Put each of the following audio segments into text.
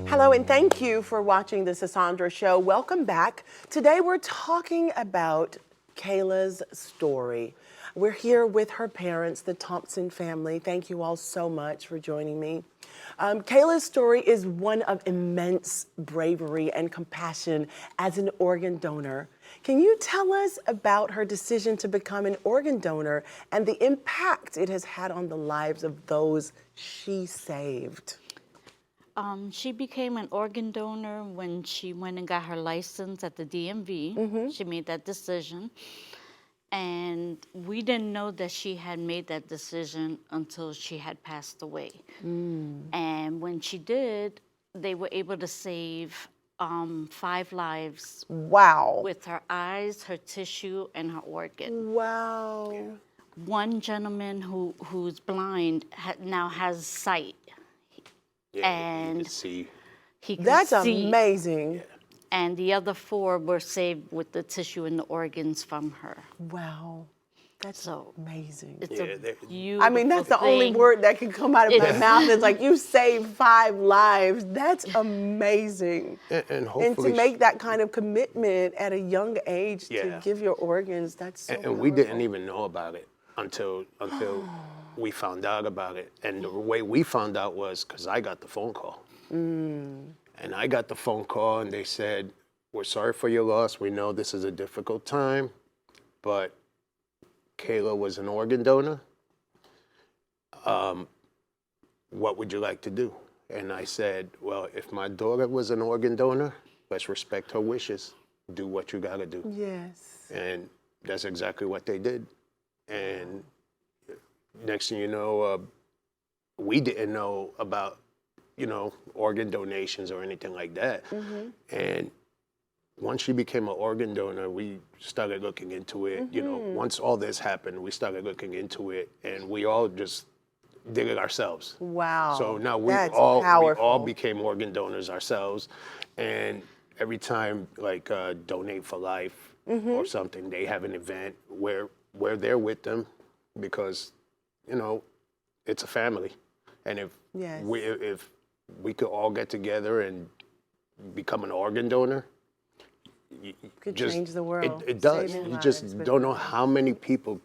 Hello, and thank you for watching the Sisaundra Show. Welcome back. Today we're talking about Kayla's story. We're here with her parents, the Thompson family. Thank you all so much for joining me. Kayla's story is one of immense bravery and compassion as an organ donor. Can you tell us about her decision to become an organ donor and the impact it has had on the lives of those she saved? She became an organ donor when she went and got her license at the DMV. She made that decision. And we didn't know that she had made that decision until she had passed away. And when she did, they were able to save 5 lives. Wow. With her eyes, her tissue, and her organ. Wow. One gentleman who's blind now has sight. Yeah, And you can see. He could That's see. amazing. And the other 4 were saved with the tissue and the organs from her. Wow. That's So amazing. it's Yeah, a they- beautiful I mean, that's the only thing. word that can come out of my It's- mouth. It's like, you saved 5 lives. That's amazing. and hopefully, And to make that kind of commitment at a young age to Yeah. give your organs, that's so and we didn't powerful. even know about it until we found out about it. And the way we found out was because I got the phone call. And I got the phone call, and they said, "We're sorry for your loss. We know this is a difficult time, but Kayla was an organ donor. What would you like to do?" And I said, "Well, if my daughter was an organ donor, let's respect her wishes. Do what you got to do." Yes. And that's exactly what they did. And next thing you know, we didn't know about, organ donations or anything like that. And once she became an organ donor, we started looking into it. Once all this happened, we started looking into it, and we all just did it ourselves. Wow. So now we That's all powerful. became organ donors ourselves, and every time like Donate for Life or something, they have an event where we're there with them because it's a family, and if Yes. we could all get together and become an organ donor, Could change the world. It does. Saving You lives just with don't know it. how many people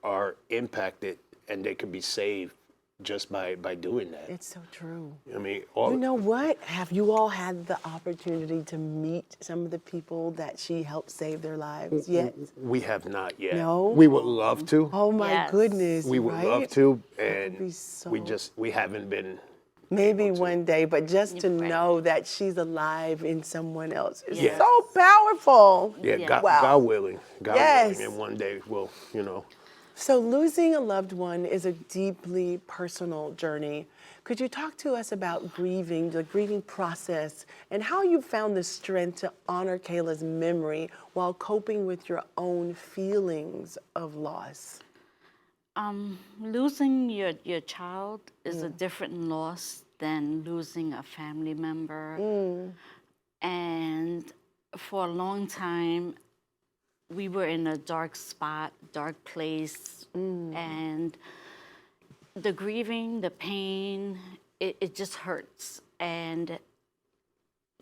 are impacted, and they could be saved just by doing that. It's so true. I mean, You know what? Have you all had the opportunity to meet some of the people that she helped save their lives yet? we have not yet. No? We would love to. Oh my Yes. goodness, We would right? love to, would and be so- we haven't been. Maybe able to. one day, but just to Right. know that she's alive in someone else is Yeah. so powerful. Yeah, Yeah. God, Wow. God willing. God Yes. willing, and one day we'll, So losing a loved one is a deeply personal journey. Could you talk to us about grieving, the grieving process, and how you found the strength to honor Kayla's memory while coping with your own feelings of loss? Losing your child is a different loss than losing a family member. And for a long time, we were in a dark spot, dark place, and the grieving, the pain, it just hurts. And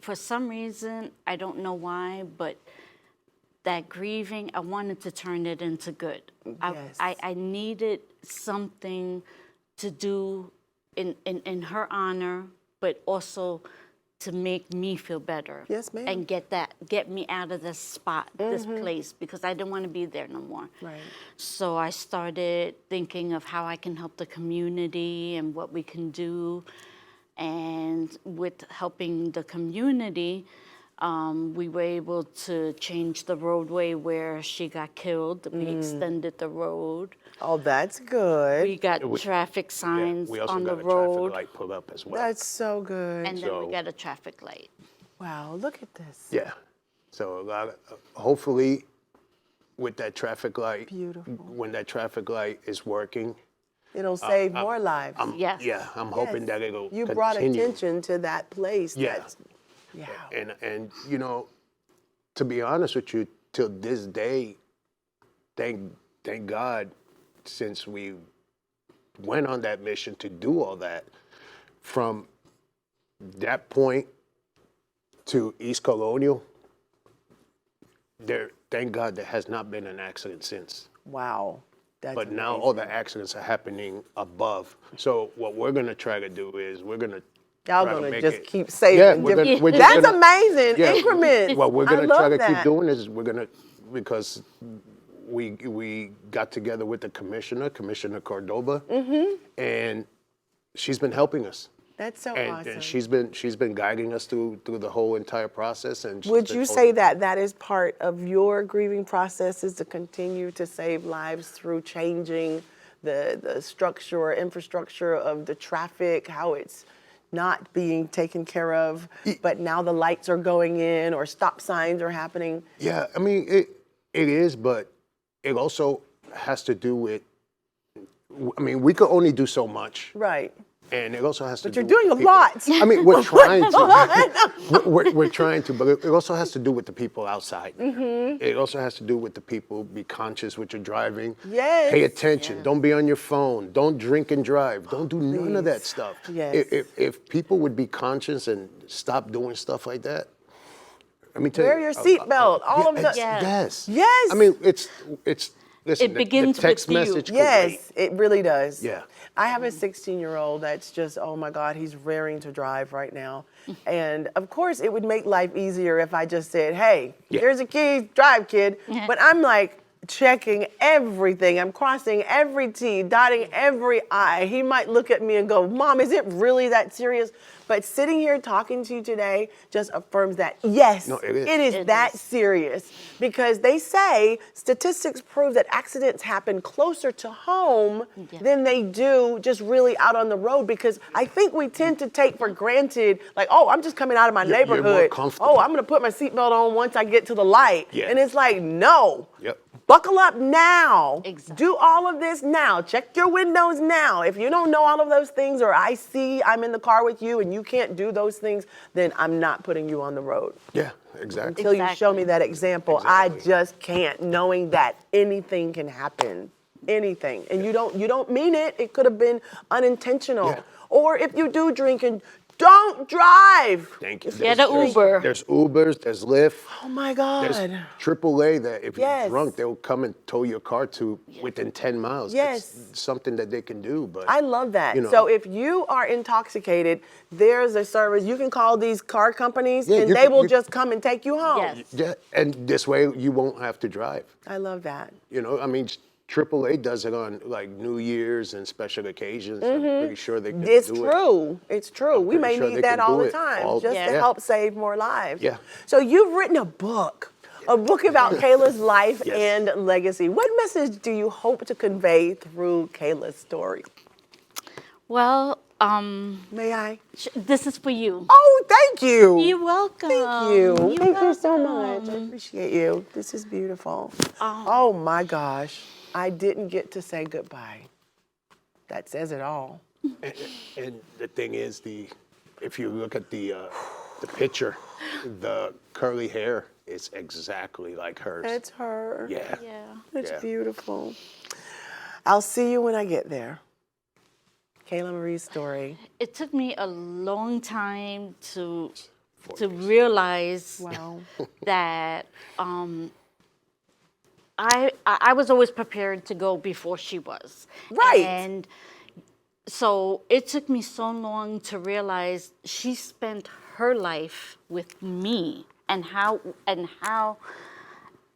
for some reason, I don't know why, but that grieving, I wanted to turn it into good. Yes. I needed something to do in her honor, but also to make me feel better. Yes, ma'am. And get me out of this spot, this place, because I didn't want to be there no more. Right. So I started thinking of how I can help the community and what we can do. And with helping the community, we were able to change the roadway where she got killed. We extended the road. Oh, that's good. We got traffic yeah, signs we also on got the a traffic road. light put up as well. That's so good. And then So- we got a traffic light. Wow, look at this. Yeah. So a lot of, hopefully, with that traffic light, Beautiful. when that traffic light is working, It'll save more lives. Yes. yeah, I'm hoping Yes. that it'll You continue. brought attention to that place. Yeah. That's, yeah. And to be honest with you, till this day, thank God, since we went on that mission to do all that. From that point to East Colonial, thank God there has not been an accident since. Wow. That's But now all the accidents are happening above. So what we're gonna try to do is we're gonna Y'all try to gonna make just it- keep saving. Yeah, we're just That's gonna- amazing. yeah, Increments. What we're I gonna try love to keep that. doing is because we got together with the Commissioner Cordoba, and she's been helping us. That's so And, awesome. and she's been guiding us through the whole entire process. And she's Would been you say that that is part of your grieving process, is to continue to save lives through changing the structure or infrastructure of the traffic, how it's not being taken care of, but now the lights are going in or stop signs are happening? Yeah, I mean it is, but it also has to do with. I mean, we could only do so much. Right. And it also has to But do you're doing with a people. lot. I mean, we're trying to. We're trying to, but it also has to do with the people outside. It also has to do with the people. Be conscious with your driving. Yes. Pay attention. Don't be on your phone. Don't drink and drive. Don't do none of that Please. stuff. Yes. If people would be conscious and stop doing stuff like that, let me tell Wear you. your seatbelt. All of the. Yes. Yes. I mean, it's. Listen, It begins the text with you. message. could Yes, wait. it really does. Yeah. I have a 16-year-old that's just, oh my God, he's raring to drive right now. And of course, it would make life easier if I just said, hey, Yeah. here's a key, drive, kid. But I'm like checking everything. I'm crossing every T, dotting every I. He might look at me and go, Mom, is it really that serious? But sitting here talking to you today just affirms that, yes, No, it is. it is It that is. serious. Because they say statistics prove that accidents happen closer to home Yeah. than they do just really out on the road. Because I think we tend to take for granted, like, oh, I'm just coming out of my You're more neighborhood. comfortable. Oh, I'm gonna put my seatbelt on once I get to the light. Yeah. And it's like, no. Yep. Buckle up now. Exactly. Do all of this now. Check your windows now. If you don't know all of those things, or I see I'm in the car with you and you can't do those things, then I'm not putting you on the road. Yeah. Exactly. Until you show me that example, Exactly. I just can't, knowing that anything can happen. Anything. And you don't mean it. It could have been unintentional. Yeah. Or if you do drink, and don't drive. Thank you. Get an Uber. There's Ubers, there's Lyft, Oh my there's God. AAA that if Yes. you're drunk, they'll come and tow your car to within 10 miles. Yes. It's something that they can do, but I love that. You know. So if you are intoxicated, there's a service. You can call these car companies Yeah, and you they can- will you- just come and take you home. Yes. yeah, and this way you won't have to drive. I love that. You know, I mean, AAA does it on like New Year's and special occasions. I'm pretty sure they can It's do it. true. It's true. We pretty may sure need they that can all do the it time all- just to Yeah. help save more lives. Yeah. So you've written a book about Kayla's life Yes. and legacy. What message do you hope to convey through Kayla's story? Well, May I? this is for you. Oh, thank you. You're welcome. Thank you. You're Thank you so welcome. much. I appreciate you. This is beautiful. Oh my gosh. I didn't get to say goodbye. That says it all. And the thing is, if you look at the picture, the curly hair is exactly like hers. It's her. Yeah. Yeah. It's Yeah. beautiful. I'll see you when I get there. Kayla Marie's story. It took me a long time to realize Wow. that I was always prepared to go before she was. Right. And so it took me so long to realize she spent her life with me, and how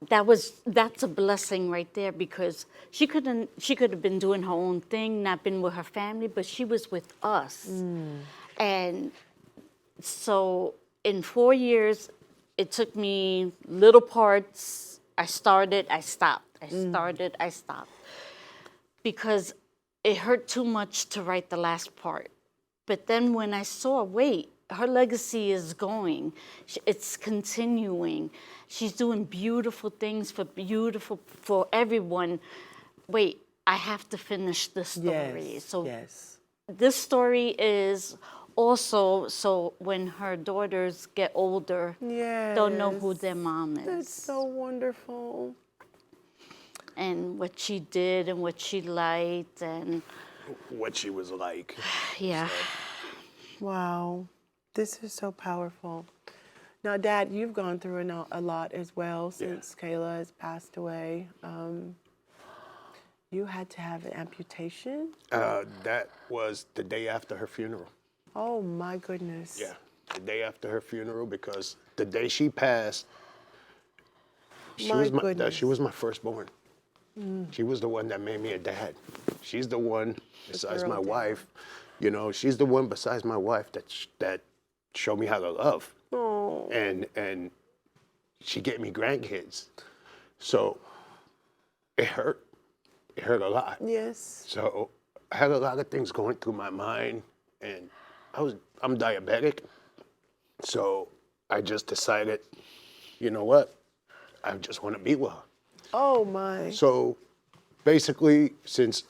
that's a blessing right there, because she could have been doing her own thing, not been with her family, but she was with us. And so in 4 years, it took me little parts. I started, I stopped. I started, I stopped. Because it hurt too much to write the last part. But then when I saw, wait, her legacy is going. It's continuing. She's doing beautiful things for everyone. Wait, I have to finish this story. Yes. So yes. this story is also so when her daughters get older, they'll know who their mom is. That's so wonderful. And what she did and what she liked. And what she was like. Yeah. Wow, this is so powerful. Now, Dad, you've gone through a lot as well since Kayla has passed away. You had to have an amputation? That was the day after her funeral. Oh, my goodness. Yeah, the day after her funeral, because the day she passed, she was my firstborn. She was the one that made me a dad. She's the one, besides my wife, you know, she's the one besides my wife that showed me how to love. Oh. And she gave me grandkids. So it hurt. It hurt a lot. Yes. So I had a lot of things going through my mind, and I'm diabetic. So I just decided, you know what? I just want to be with her. Oh, my. So basically, since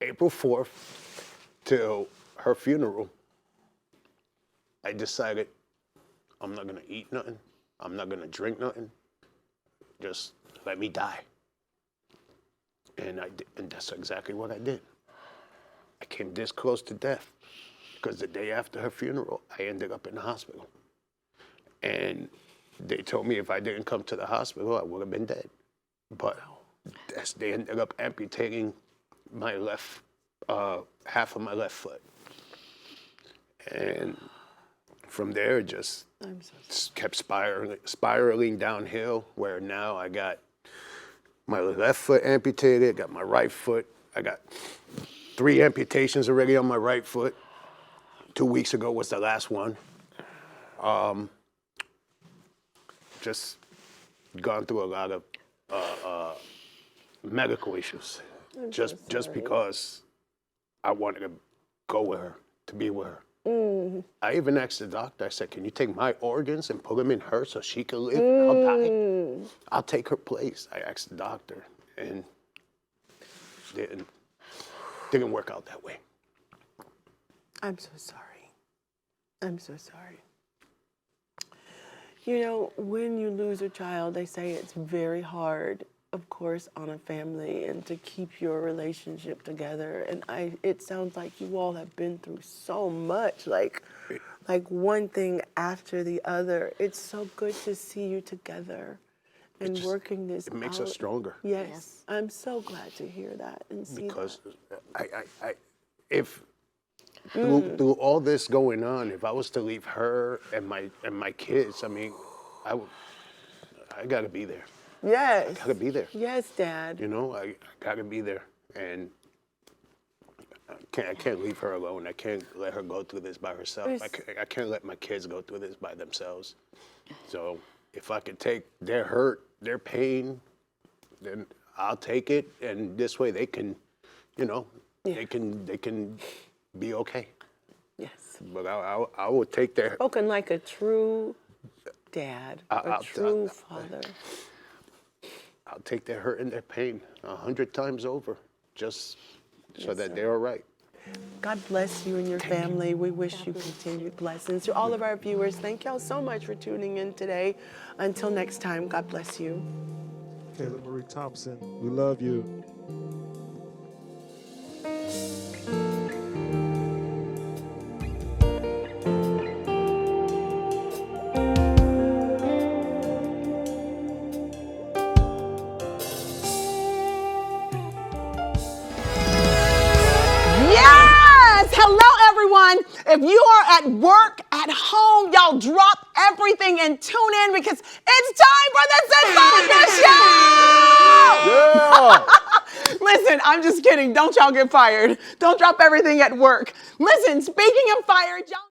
April 4th till her funeral, I decided I'm not gonna eat nothing. I'm not gonna drink nothing. Just let me die. And that's exactly what I did. I came this close to death because the day after her funeral, I ended up in the hospital. And they told me if I didn't come to the hospital, I would have been dead. But they ended up amputating my left, half of my left foot. And from there, it just kept spiraling downhill, where now I got my left foot amputated, got my right foot. I got 3 amputations already on my right foot. 2 weeks ago was the last one. Just gone through a lot of medical issues, just because I wanted to go with her, to be with her. I even asked the doctor, I said, can you take my organs and put them in her so she can live? I'll die. I'll take her place. I asked the doctor, and didn't work out that way. I'm so sorry. I'm so sorry. You know, when you lose a child, they say it's very hard, of course, on a family and to keep your relationship together. And it sounds like you all have been through so much, like one thing after the other. It's so good to see you together and working this out. It makes us stronger. Yes. I'm so glad to hear that and see Because that. if through all this going on, if I was to leave her and my kids, I mean, I gotta be there. Yes. I gotta be there. Yes, Dad. You know, I gotta be there, and I can't leave her alone. I can't let her go through this by herself. I can't let my kids go through this by themselves. So if I could take their hurt, their pain, then I'll take it, and this way they can, you know, they can be okay. Yes. But I will take their. Spoken like a true dad, a true father. I'll take their hurt and their pain 100 times over, just so that they're all right. God bless you and your family. We wish you continued blessings. To all of our viewers, thank y'all so much for tuning in today. Until next time, God bless you. Kayla Marie Thompson, we love you. Hello, everyone. If you are at work, at home, y'all drop everything and tune in because it's time for the Sisaundra Show! Yeah! Listen, I'm just kidding. Don't y'all get fired. Don't drop everything at work. Listen, speaking of fired, y'all.